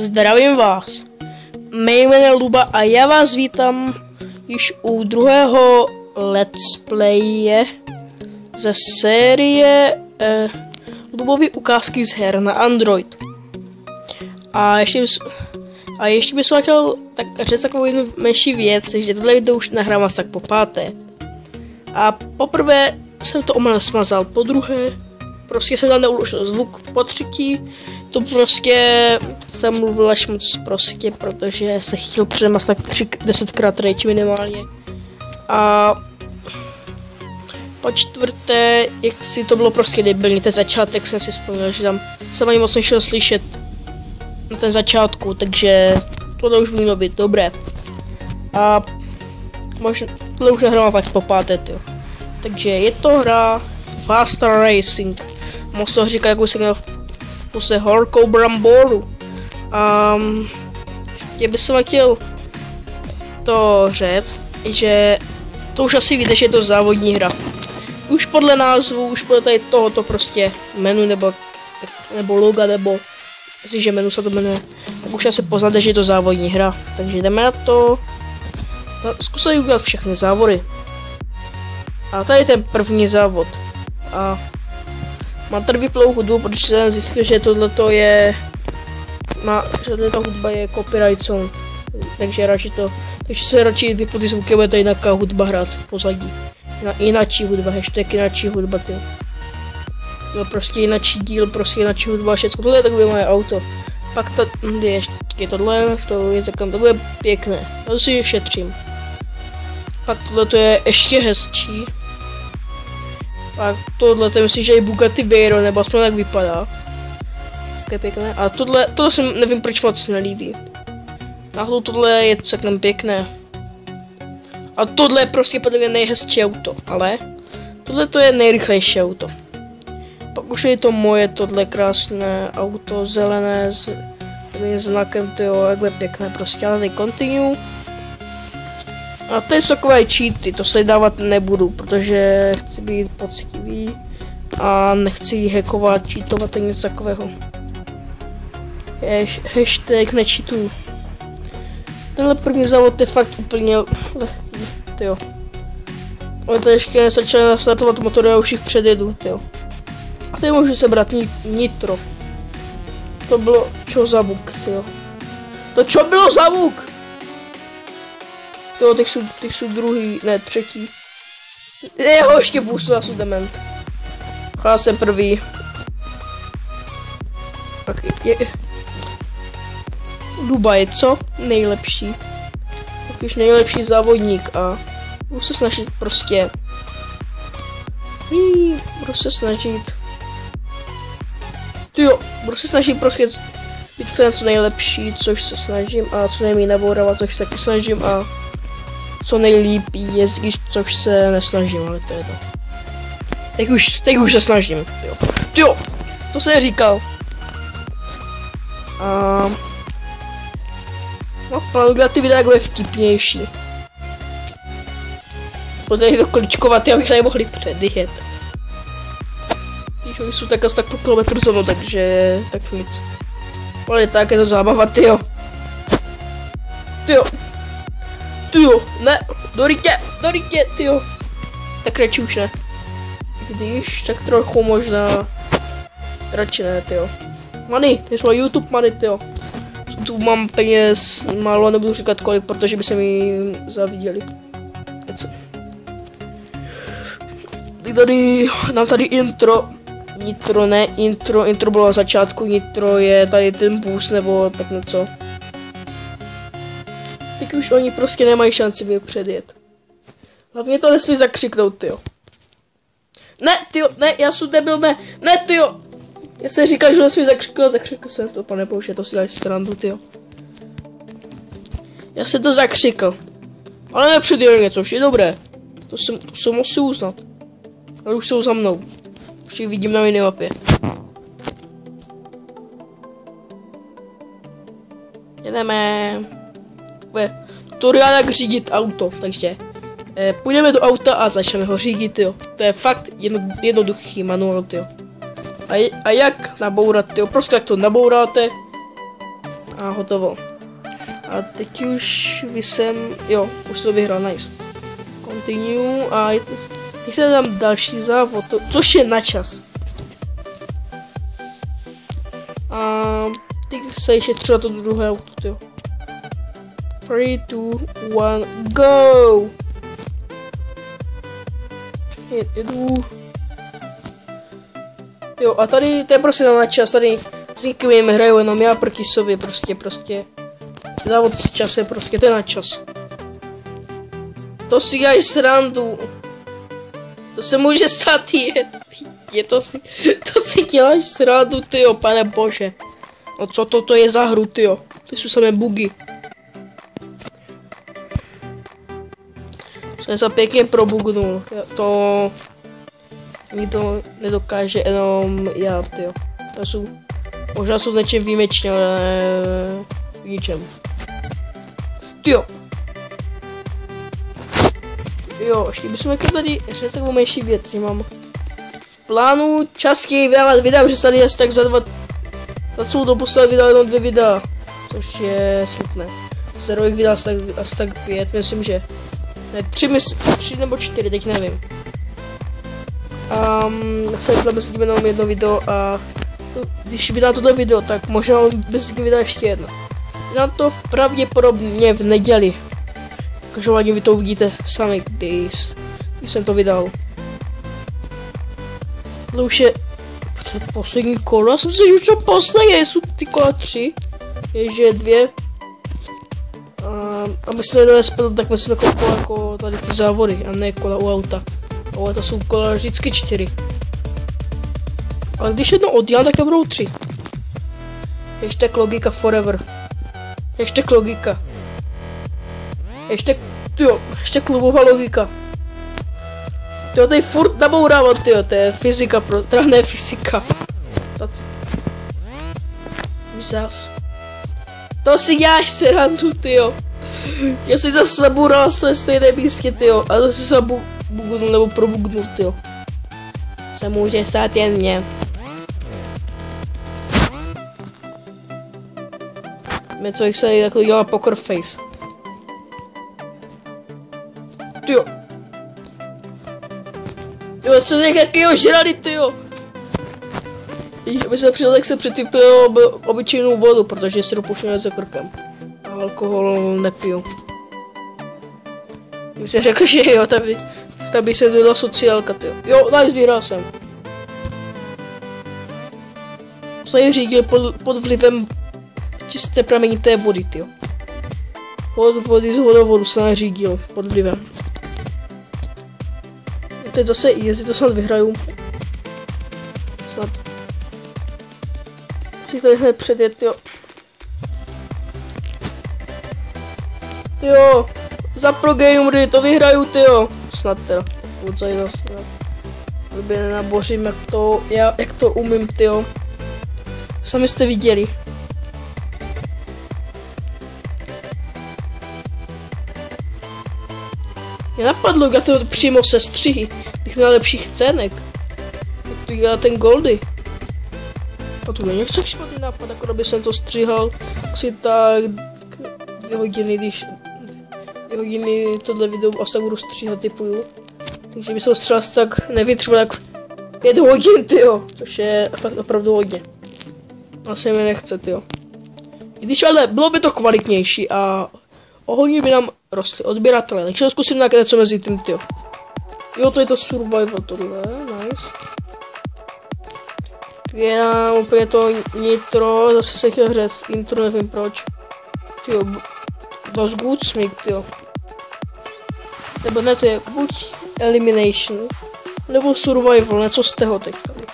Zdravím vás. Mé jméno je Luba a já vás vítám již u druhého let's playe ze série Lubovy ukázky z her na Android. A ještě bych se chtěl říct takovou jednu menší věc, že tohle video už nahrávám asi tak po páté. A poprvé jsem to omylem smazal, po druhé prostě jsem tam neuložil zvuk, po třetí to prostě jsem mluvil až moc prostě, protože se chtěl předem asi tak 10krát reč minimálně. A po čtvrté, jak si to bylo prostě debilní, ten začátek jsem si vzpomněl, že tam jsem ani moc nešel slyšet na ten začátku, takže tohle už mělo být dobré. A možná tohle už nehrám fakt po páté, tyjo. Takže je to hra Fast Racing. Moc toho říkat, jak už jsem měl v puse horkou bramboru. Já bych se chtěl to říct, že to už asi víte, že je to závodní hra. Už podle názvu, už podle tady tohoto prostě menu nebo loga, nebo jestliže menu se to jmenuje, tak už asi poznáte, že je to závodní hra. Takže jdeme na to. Zkusili udělat všechny závody. A tady je ten první závod. A mám tady vyplou hudbu, protože jsem zjistil, že tohleto je... že ta hudba je copyright song. Takže se radši vypnu ty zvuky, bude tady nějaká hudba hrát v pozadí. Jináčí hudba, hashtag jináčí hudba, ty. To prostě jináčí díl, prostě jináčí hudba, všechno. Tohle je takové moje auto. Pak to je tohle, to je takové, to bude pěkné. To si šetřím. Pak tohle je ještě hezčí. Pak tohle, to myslím, že je Bugatti Veyron, nebo aspoň tak vypadá. Tak je pěkné. A tohle si nevím, proč moc nelíbí. Náhodou tohle je celkem pěkné. A tohle je prostě podle mě nejhezčí auto, ale tohle to je nejrychlejší auto. Pak už je to moje tohle krásné auto, zelené s znakem, tyjo, jakhle pěkné prostě, ale tady continue. A to jsou takové cheaty, to se dávat nebudu, protože chci být poctivý a nechci hackovat, cheatovat a něco takového. Hashtag necheatuju. Tenhle první závod je fakt úplně lehký, tyjo. Ale to ještě nezačal nastartovat motor, já už jich předjedu, tyjo. A tady můžu sebrat nitro. To bylo čo za buk, tyjo. To čo bylo za buk? Jo, teď jsou druhý, ne, třetí. Jeho ještě půjdu, já jsem dement. Já jsem prvý. Tak je... Luba je co? Nejlepší. Takyž nejlepší závodník a budu se snažit prostě. Budu se snažit. Tyjo, budu se snažit prostě být v tom co nejlepší, což se snažím, a co nejméně nabourovat, což se taky snažím, a co nejlíp jezdit, což se nesnažím, ale to je to. Teď už se snažím, tyjo, to jsem říkal. No, pravda, ty videa jako je vtipnější. Protože to kličkovat, abych nemohli předjet. Když oni jsou tak asi tak pro kilometru za mnou, takže tak nic. Ale tak je to zábava, tyjo. Tyjo, ne, do rytě, tyjo. Tak radši už ne. Když, tak trochu možná. Radši ne, tyjo. Money, to je svůj YouTube money, tyjo. Tu mám peněz málo, nebudu říkat kolik, protože by se mi zaviděli. Dám tady intro. Intro bylo na začátku, nitro je tady ten boost nebo tak něco. Tak už oni prostě nemají šanci mě předjet. Hlavně to nesmí zakřiknout, tyjo. Ne, tyjo, ne, já jsem debil, ne, tyjo. Já jsem říkal, že nesmí zakřiknout, zakřikl jsem to, pane bože, to si dáš srandu, tyjo. Já jsem to zakřikl. Ale nepředjel něco, už je dobré. To jsem musel uznat. Ale už jsou za mnou. Už ji vidím na minimapě. Jedeme. Tutoriál jak řídit auto, takže půjdeme do auta a začneme ho řídit, jo. To je fakt jednoduchý manuál, jo. A jak nabourat, jo. Prostě jak to nabouráte A hotovo. A teď už jo, už to vyhrál, nice. Continue a teď se dám další závod, což je na čas. A teď se ještě třeba to druhé auto, jo. 3, 2, 1, go! Jedu. Jo, a tady to je prostě na čas, tady s nikým hraju, jenom já proti sobě, prostě. Závod s časem, prostě to je na čas. To si děláš srandu. To se může stát to si děláš srandu, tyjo, pane bože. No co to je za hru, tyjo? To jsou samé bugy. Jsem se pěkně probugnul. To nikdo nedokáže, jenom já, tyjo. Možná jsou něčem výjimečně, ale v ničem. Tyjo. Jo, ještě bychom tady říct takovou menší věc, mám v plánu častěji vydávat videa, protože tady jest tak za celou dobu se vydal jenom 2 videa, což je smutné. Zerových vydal asi tak 5, myslím, že ne, 3 nebo 4, teď nevím. Se vydal mezi tím jenom 1 video a když vydám tohle video, tak možná mezi tím vydá ještě 1. Vydám to pravděpodobně v neděli. Každopádně vy to uvidíte sami, když jsem to vydal. To už je poslední kolo, já jsem si už to poslední, jsou ty kola 3, ježe 2. A my jsme dali spět, tak jsme kola jako tady ty závody, a ne kola u auta. U auta jsou kola vždycky 4. Ale když jedno oddělám, tak budou 3. Hashtag logika forever. Hashtag logika. Ještě klubová logika. Tyjo, tady furt nabourávat, tyjo, to je fyzika, teda ne fyzika. Už zás. To si děláš srandu, tyjo. Já si zase naboural se stejné místě, tyjo, a zase se bugnul nebo probugnul, tyjo. Se může stát jen mě. Něco jak se jako dělá poker face. Tyjo. Tyjo, co je jakýho žrali, tyjo. Aby se přidal, tak se přetypil obyčejnou vodu, protože si dopuštěl za krkem. A alkohol nepiju. Kdyby se řekl, že jo, tady se dodala sociálka, tyjo. Jo, nice, vyhrál jsem. Se řídil pod vlivem čisté pramenité vody, tyjo. Pod vody z vodovodu se nařídil pod vlivem. Teď zase easy, to snad vyhraju. Snad. Si tady hned předjet, jo. Jo, za pro gamery to vyhraju, tyjo. Snad teda. Buď zase. Kdyby nenabořím, jak to umím, tyjo. Sami jste viděli. Mě napadlo, jak to přímo sestřihy těch nejlepších cenek. Jak to dělá ten Goldy. A to nechce špatný nápad, jako by jsem to stříhal asi tak 2 hodiny, když 2 hodiny tohle video asi tak budu stříhat, typuju. Takže by se ho stříhal asi tak nevytrval tak 5 hodin, tyjo. Což je fakt opravdu hodně. Asi mi nechce, tyjo. I když ale bylo by to kvalitnější a o hodně by nám rostly odběratele, takže zkusím nějaké něco mezi tím, tyjo. Jo, to je to survival tohle, nice. Já úplně to nitro, zase se chtěl říct intro, nevím proč. Tyjo, dost good smík, tyjo. Nebo ne, to je buď elimination, nebo survival, něco z toho teď tady.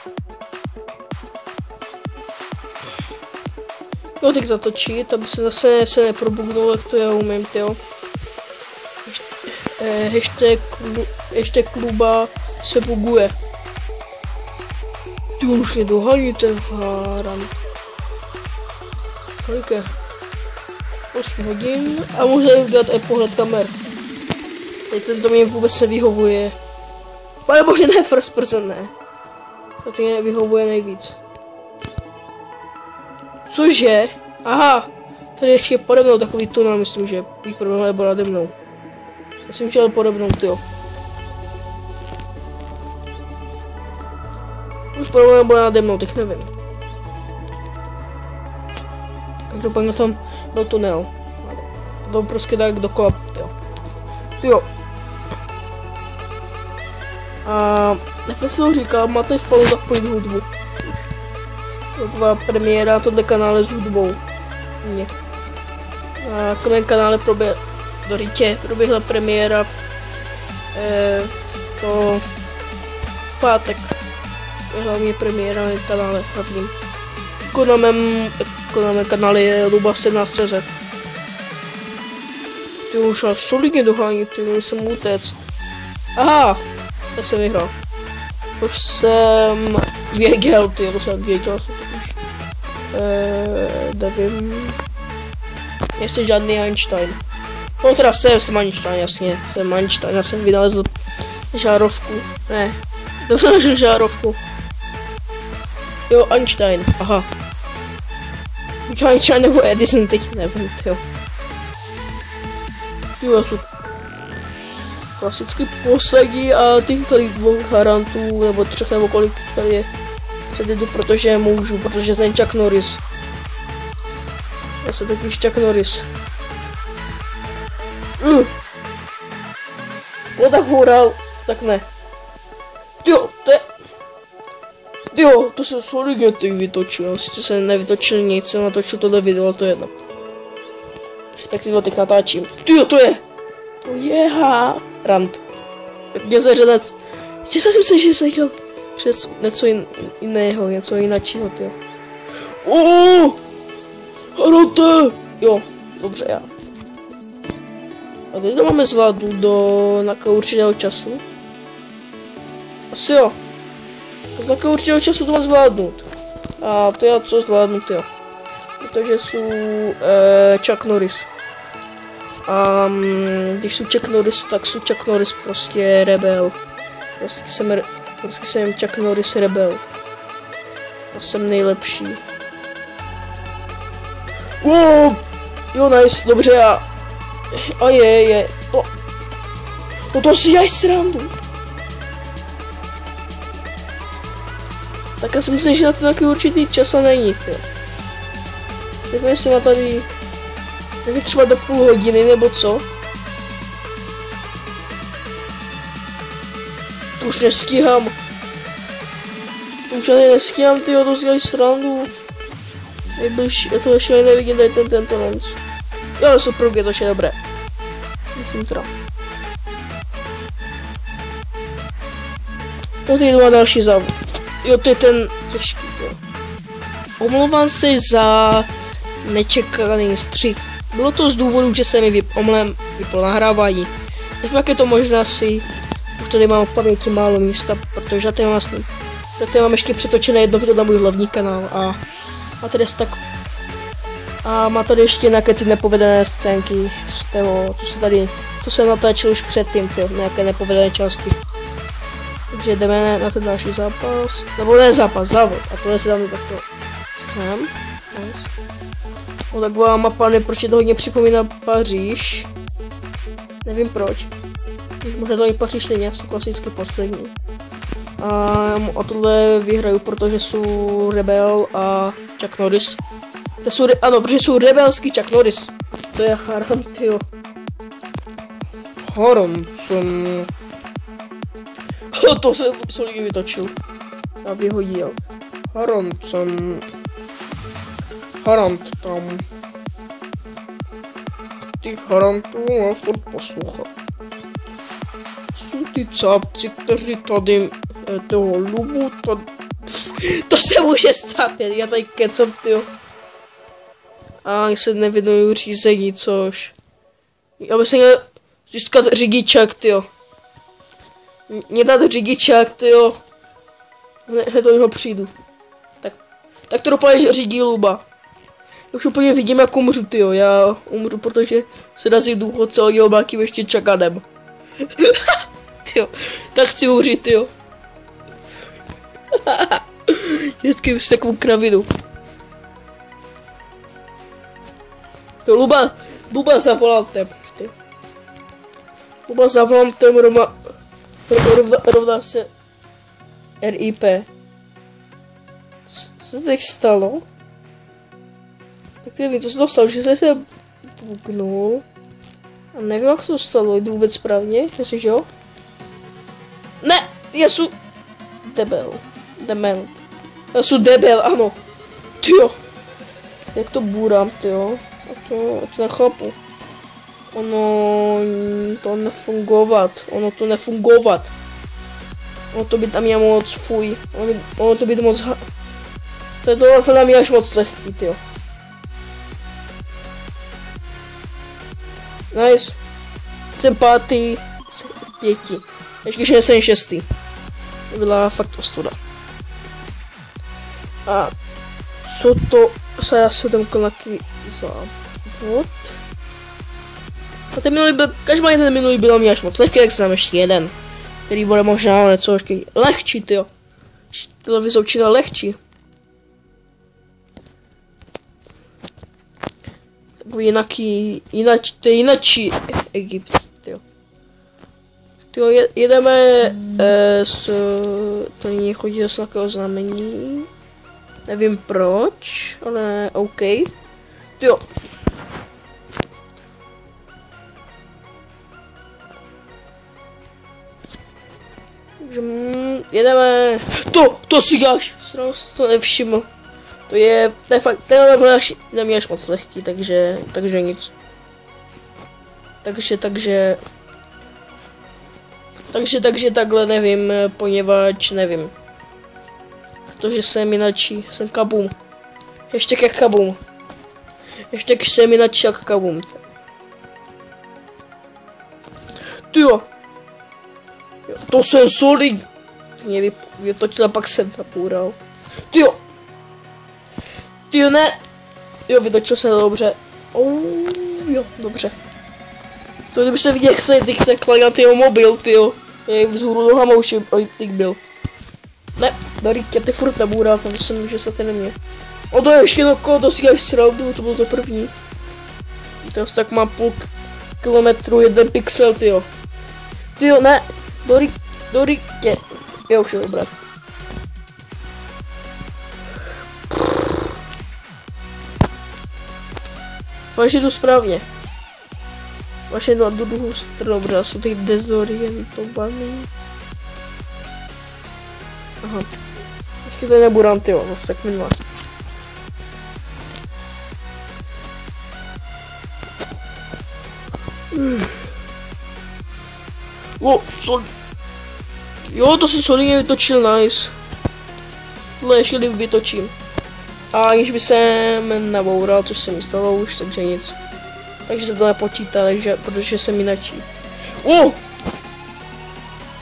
Jo, teď zatočit, aby se zase neprobugnul, jak to já umím, tyjo. Hashtag kluba se buguje. Ty už mě dohání ten háran. Kolik je? 8 hodin a může udělat i pohled kamer. Teď tento mi vůbec nevyhovuje. Ale bože ne, first person ne. To mě vyhovuje nejvíc. Cože? Aha, Tady ještě pode mnou takový tunel, myslím, že bych pode mnou nebo nade mnou. Myslím, že ale pode mnou, tyjo. Už pode mnou nebo nade mnou, teď nevím. Každopádně tam byl tunel. To prostě tak dokola, tyjo. Tyjo. A jak se to říká, máte v plánu zapojit hudbu. Taková premiéra tohle kanále s hudbou. Mně. A k mém kanále proběhla premiéra to v pátek. Hlavně premiéra na kanále hlavním. Jako na mém kanále je Luba17.cz. Ty už až solidně dohání, ty musím utéct. Aha! Tak jsem vyhrál. Už jsem věděl, ty, to jsem věděl, co to už. Nevím. Jestli žádný Einstein. No teda jsem Einstein, jasně, jsem Einstein, já jsem vynalezl žárovku. Ne, to našel žárovku. Jo, Einstein, aha. Einstein nebo Edison, teď nevím, jo. Jo, jsou klasicky posadí a těch tady dvou harantů, nebo třech nebo kolik tady je. Předjedu, protože můžu, protože jsem Chuck Norris. Já jsem taky Chuck Norris. No tak hurál, tak ne. Jo, to jsem solidně ty vytočil, sice jsem nevytočil nic, jsem natočil tohle video, to je jedno. Respektive teď natáčím. Tyjo, to je Harant. Jak zařadit. Chtěl jsem se, že jsem chtěl přes něco jiného, něco jináčího, tyjo. Harante! Jo, dobře, já. A teď to máme zvládnout do nějakého určitého času. Asi jo. Do nějakého určitého času to mám zvládnout. A to já co zvládnout, jo. Protože jsou Chuck Norris. A když jsou Chuck Norris, tak jsou Chuck Norris prostě rebel. Prostě jsem Chuck Norris rebel. Já jsem nejlepší. Wow! Jo, nice, dobře, já. A je. To si děláš srandu. Tak já si myslím, že na to nějaký určitý čas a není, jo. Tak jestli má tady taky třeba do půl hodiny, nebo co? To už nestíhám. To už ani nestíhám, tyjo, to si děláš srandu. Nejbližší, já to ještě ani nevidím, tady tento noc. Jo, super, je to ještě dobré. Myslím teda. No, teď má další závod. Jo, to je ten těžký, jo. Omlouvám se za nečekaný střih. Bylo to z důvodu, že se mi vyplo nahrávání. Nevím, jak je to možná asi. Už tady mám v paměti málo místa, protože já tady mám ještě přetočené jedno video na můj hlavní kanál a tady tak. A má tady ještě nějaké ty nepovedené scénky z toho, co jsem natáčel už předtím, nějaké nepovedené části. Takže jdeme na ten další zápas, nebo ne zápas, závod, a tohle si dáme takto sem. Nice. No taková mapa, proč to hodně připomíná Paříž. Nevím proč. Možná to ani Paříž není, jsou klasicky poslední. A tohle vyhraju, protože jsou Rebel a Chuck Norris. Ano, protože jsou rebelský Chuck Norris. To je Harant, jo. Harant. To jsem solidně vytočil. Já vyhodil. Harant tam. Těch Harantů má furt poslouchat. Jsou ty cápci, kteří tady toho Lubu, to se může stát, já tady kecam, tyjo. A se nevěnuju řízení, což. Já bych se měl získat řidičák, tyjo. Mě dát řidičák, tyjo. Hned do něho přijdu. Tak to dopadne, že řídí Luba. Já už úplně vidím, jak umřu, tyjo. Já umřu, protože se dazí důchodce a dělal nějakým ještě čakadem. Tyjo, tak chci umřít, tyjo. Vždycky s takovou kravinu. To Luba za volantem. Luba za volantem rovná se RIP. Co se teď stalo? Tak nevím, co se to stalo, že se buknul. A nevím, jak se to stalo, jdu vůbec správně, jestli jo? Ne, já jsem dement. Já jsem debil, ano. Tyjo. Jak to bůrám, tyjo. To nechápu. Ono to nefungovat. Ono to by tam mělo moc, fuj. Ono to by to moc... To je to na mě až moc lehký, tyjo. Nice. Jsem 5. z 5. Ještě nejsem 6. To byla fakt ostuda. A co to se domkl nějaký závod? A ten minulý byl, každopádně ten minulý byl mě až moc lehký, tak jsem ještě jeden, který bude možná něco ještě lehčí, tyjo. Televizor čina lehčí. Takový to je jinačí Egypt, tyjo. Tyjo, jedeme to není chodí do nějakého znamení. Nevím proč, ale OK. Tyjo. Takže jedeme. To si dáš, jsem to nevšiml. To je fakt, tenhle neměl až moc lehký, takže nic. Takže takhle nevím, poněvadž nevím. Protože jsem jinačí, jsem kabum. Ještě jak kabum. Ještě jsem jinačí jak kabum. Tyjo. To jsem solid. Mě vytočila, pak jsem napůral. Tyjo. Tyjo, ne. Jo, vytočil se dobře. Jo, dobře. To kdyby se viděl, jak se teď takhle na tyho mobil, tyjo. Je vzhůru nohama už teď byl. Ne, Darík, ty furt nabůrá, tam jsem, že se to nemě. O, to je ještě na kolo, to si až srandu, to bylo to první. Teraz tak má půl kilometru, 1 pixel, tyjo. Tyjo, ne, Darík, jo, už je dobré. Vaši jdu správně. Vaše jdu na druhou stranu, protože jsou teď dezorientovaný. Aha. Ještě to nebudu tyjo, zase tak minula. Jo, to si solidně vytočil, nice. Tohle ještě líp vytočím. A aniž by jsem naboural, což se mi stalo už, takže nic. Takže se to nepočítá, protože jsem jinačí.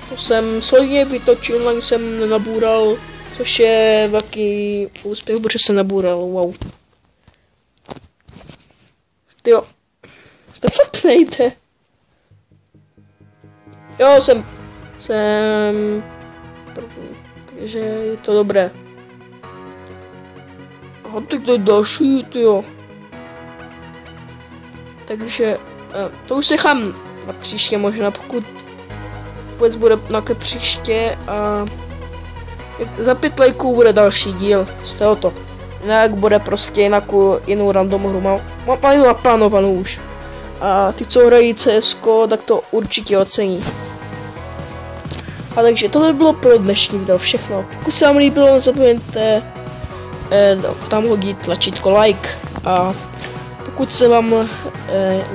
To jsem solidně vytočil, ani jsem nenabůral, což je velký úspěch, protože jsem nabůral, wow. Tyjo, to fakt nejde. Jo, jsem první, takže je to dobré. A teď to je další, tyjo. Takže to už nechám na příště možná, pokud vůbec bude nějaké příště a za 5 lajků bude další díl z tohoto. Jinak bude prostě jinou random hru, mám jinou naplánovanou už. A ty, co hrají CSko, tak to určitě ocení. A takže tohle bylo pro dnešní video všechno. Pokud se vám líbilo, nezapomeňte tam hodit tlačítko like. A pokud se vám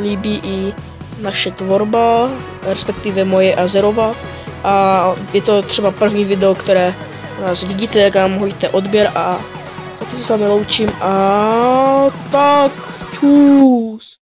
líbí i naše tvorba, respektive moje a Zerova, a je to třeba první video, které nás vidíte, jak nám hodíte odběr, a taky se s vámi loučím a tak čus.